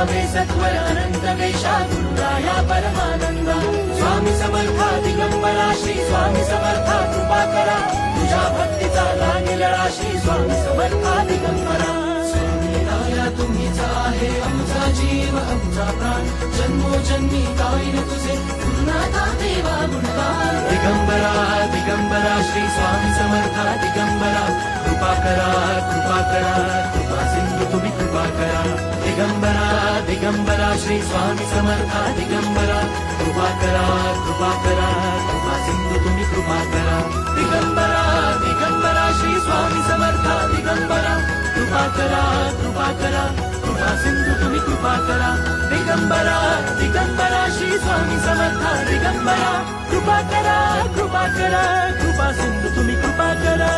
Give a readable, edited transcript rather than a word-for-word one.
नामे सत्वर अनंत वेशा गुरुराया परमानंदा स्वामी समर्था दिगंबरा श्री स्वामी समर्था कृपा करा तुझ्या भक्तीचा लागेल राशी स्वामी समर्था दिगंबरा स्वामी राया तुम्हीच आहे आमचा जीव आमचा प्राण जन्मोजन्मी गाईन तुझे गुरुनाथा देवा गुणगान दिगंबरा दिगंबरा श्री स्वामी समर्था दिगंबरा कृपा करा कृपा सिंधू तुम्ही कृपा करा दिगंबरा दिगंबरा श्री स्वामी समर्था दिगंबरा कृपा करा कृपा सिंधू तुम्ही कृपा करा दिगंबरा दिगंबरा श्री स्वामी समर्था दिगंबरा कृपा सिंधू तुम्ही कृपा करा दिगंबरा दिगंबरा श्री स्वामी समर्था दिगंबरा कृपा सिंधू तुम्ही कृपा करा